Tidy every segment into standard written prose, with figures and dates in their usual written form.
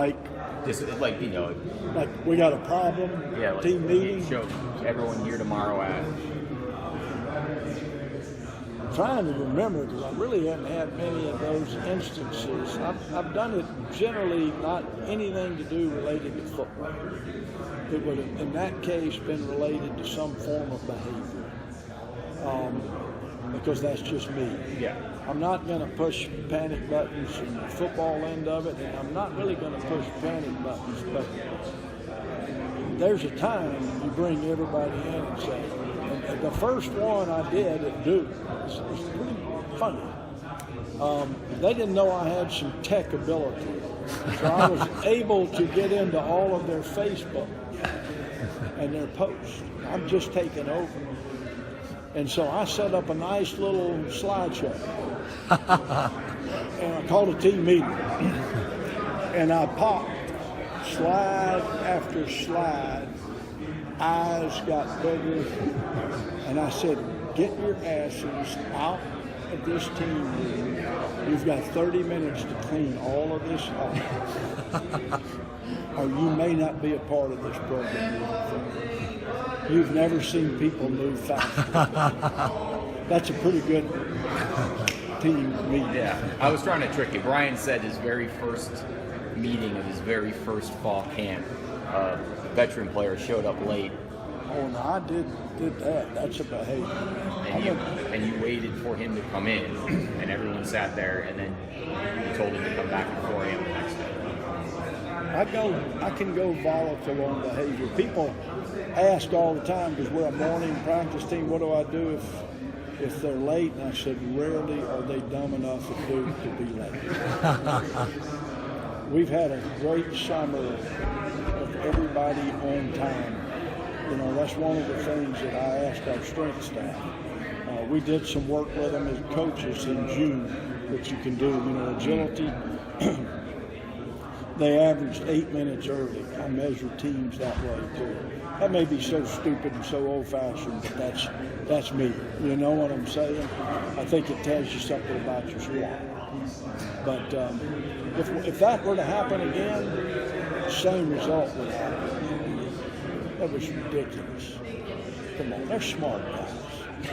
Like we got a problem. Yeah, like team meeting. Show everyone here tomorrow at. I'm trying to remember because I really haven't had many of those instances. I've done it generally not anything to do related to football. It would have, in that case, been related to some form of behavior. Because that's just me. Yeah. I'm not going to push panic buttons in the football end of it, and I'm not really going to push panic buttons, but there's a time you bring everybody in and say, and the first one I did at Duke, it's pretty funny. They didn't know I had some tech ability, so I was able to get into all of their Facebook and their posts. I'm just taking over. And so I set up a nice little slideshow. And I called a team meeting. And I popped slide after slide. Eyes got bigger. And I said, get your asses out of this team room. You've got 30 minutes to clean all of this up. Or you may not be a part of this program. You've never seen people move faster. That's a pretty good team meeting. Yeah, I was trying to trick you. Brian said his very first meeting of his very first fall camp, a veteran player showed up late. Oh, no, I did that. That's a behavior. And you waited for him to come in, and everyone sat there, and then you told him to come back at 4 a.m. the next day. I can go volatile on behavior. People ask all the time, because we're a morning practice team, what do I do if they're late? And I said, rarely are they dumb enough to be late. We've had a great summer of everybody on time. You know, that's one of the things that I asked our strength staff. We did some work with them as coaches in June, which you can do, you know, agility. They averaged 8 minutes early. I measure teams that way too. That may be so stupid and so old-fashioned, but that's me. You know what I'm saying? I think it tells you something about your squad. But if that were to happen again, same result would happen. That was ridiculous. Come on, they're smart guys.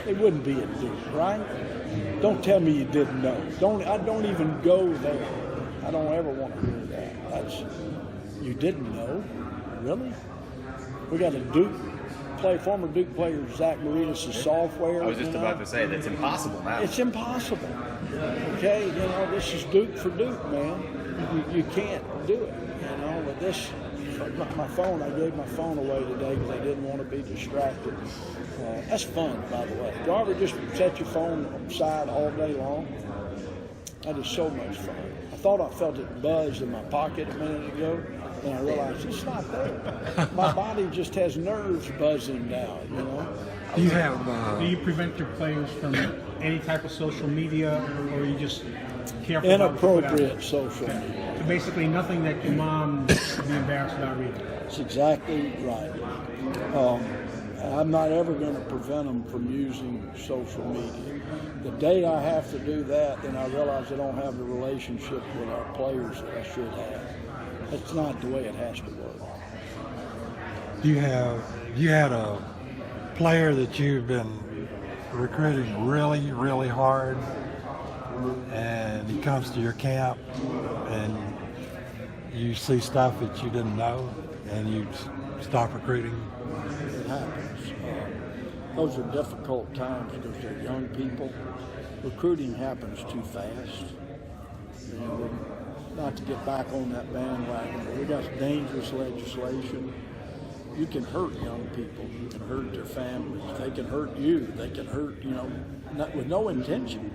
They wouldn't be at Duke, right? Don't tell me you didn't know. I don't even go there. I don't ever want to hear that. You didn't know? Really? We got a former Duke player, Zach Maritas' software. I was just about to say, that's impossible now. It's impossible. Okay? You know, this is Duke for Duke, man. You can't do it. You know, with this, my phone, I gave my phone away today because I didn't want to be distracted. That's fun, by the way. Do you ever just set your phone aside all day long? That is so much fun. I thought I felt it buzz in my pocket a minute ago, and I realized it's not there. My body just has nerves buzzing now, you know. Do you prevent your players from any type of social media, or are you just careful? Inappropriate social media. So basically nothing that your mom would be embarrassed about reading. That's exactly right. I'm not ever going to prevent them from using social media. The day I have to do that, then I realize I don't have the relationship with our players that I should have. That's not the way it has to work. You had a player that you've been recruiting really, really hard, and he comes to your camp, and you see stuff that you didn't know, and you stop recruiting. It happens. Those are difficult times because they're young people. Recruiting happens too fast. You know, not to get back on that bandwagon, but we got dangerous legislation. You can hurt young people. You can hurt their families. They can hurt you. They can hurt, you know, with no intention.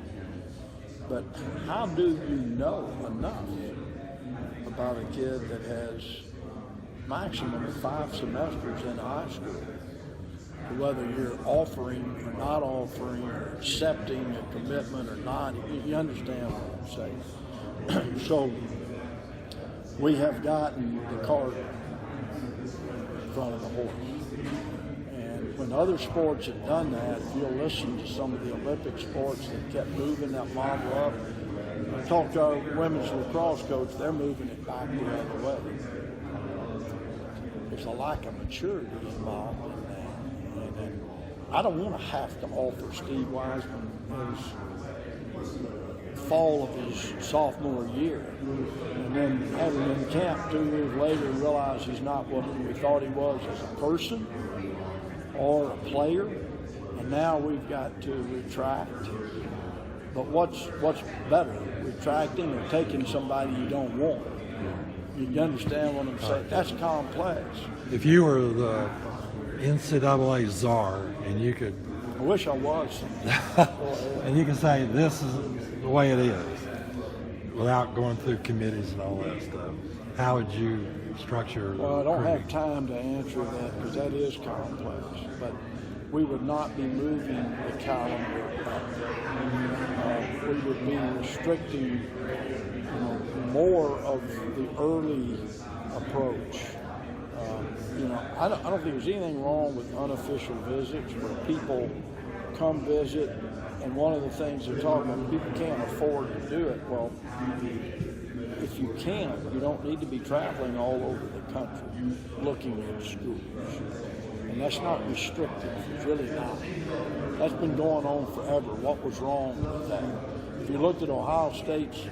But how do you know enough about a kid that has maximum of 5 semesters in high school? Whether you're offering or not offering or accepting a commitment or not, you understand what I'm saying. So we have gotten the cart in front of the horse. And when other sports have done that, if you'll listen to some of the Olympic sports that kept moving that model up, I talked to our women's lacrosse coach, they're moving it back the other way. There's a lack of maturity involved in that. And I don't want to have to offer Steve Wiseman his fall of his sophomore year, and then have him in camp 2 years later and realize he's not what we thought he was as a person or a player, and now we've got to retract. But what's better, retracting or taking somebody you don't want? You understand what I'm saying? That's complex. If you were the NCAA czar and you could, I wish I was. and you can say this is the way it is, without going through committees and all that stuff, how would you structure? Well, I don't have time to answer that because that is complex. But we would not be moving the calendar up. We would be restricting, more of the early approach. I don't think there's anything wrong with unofficial visits where people come visit, and one of the things they're talking about, people can't afford to do it. Well, if you can, you don't need to be traveling all over the country looking at schools. And that's not restrictive, it's really not. That's been going on forever. What was wrong with that? If you looked at Ohio State's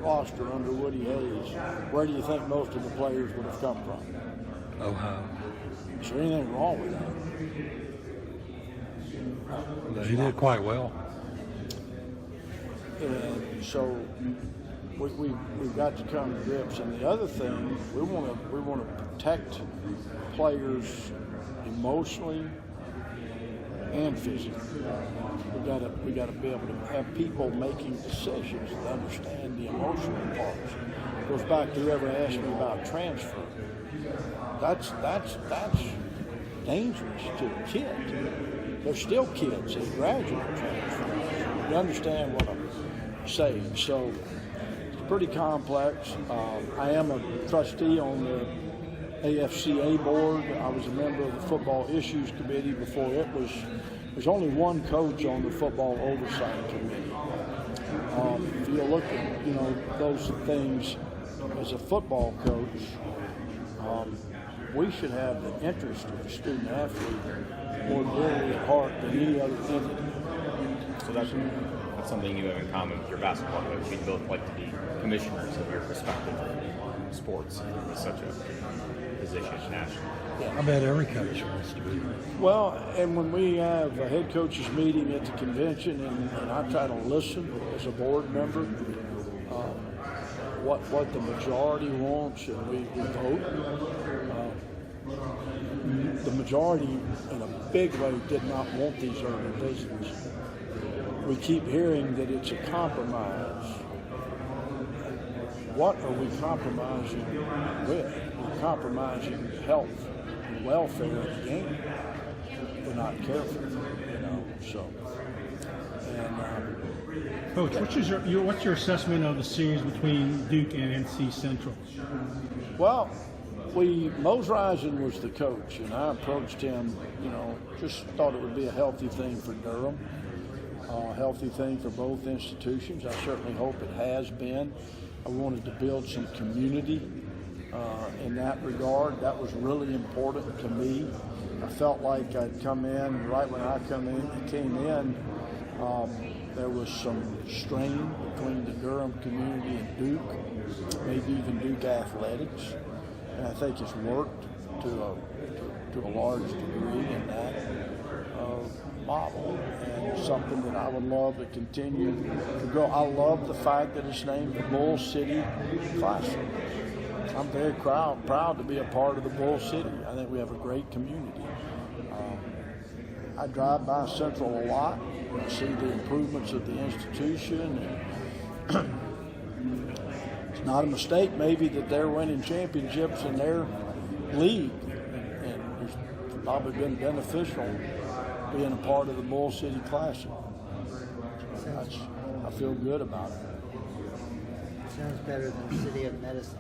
roster under Woody Hayes, where do you think most of the players would have come from? Ohio. Is there anything wrong with that? He did quite well. And so we've got to come to grips. And the other thing, we want to protect players emotionally and physically. We got to be able to have people making decisions that understand the emotional parts. It goes back to whoever asked me about transfer. That's dangerous to a kid. They're still kids. They graduate transfer. You understand what I'm saying? So it's pretty complex. I am a trustee on the AFCA board. I was a member of the Football Issues Committee before it was. There's only one coach on the Football Oversight Committee. If you look at those things as a football coach, we should have the interest of the student athlete more dearly at heart than any other entity. So that's something you have in common with your basketball coach. You both like to be commissioners of your respective sports with such a position nationally. Yeah. I bet every coach wants to be. Well, and when we have a head coaches meeting at the convention, and I try to listen as a board member, what the majority wants, and we vote. The majority, in a big way, did not want these early visits. We keep hearing that it's a compromise. What are we compromising with? We're compromising health and welfare of the game. We're not careful, so. And, Coach, what's your assessment of the series between Duke and NC Central? well, Mose Risen was the coach, and I approached him, just thought it would be a healthy thing for Durham, a healthy thing for both institutions. I certainly hope it has been. I wanted to build some community in that regard. That was really important to me. I felt like I'd come in, right when I came in, there was some strain between the Durham community and Duke, maybe even Duke athletics. And I think it's worked to a large degree in that model, and it's something that I would love to continue to grow. I love the fact that it's named the Bull City Classic. I'm very proud to be a part of the Bull City. I think we have a great community. I drive by Central a lot and see the improvements of the institution. And it's not a mistake maybe that they're winning championships in their league, and it's probably been beneficial being a part of the Bull City Classic. I feel good about it. Sounds better than the City of Medicine.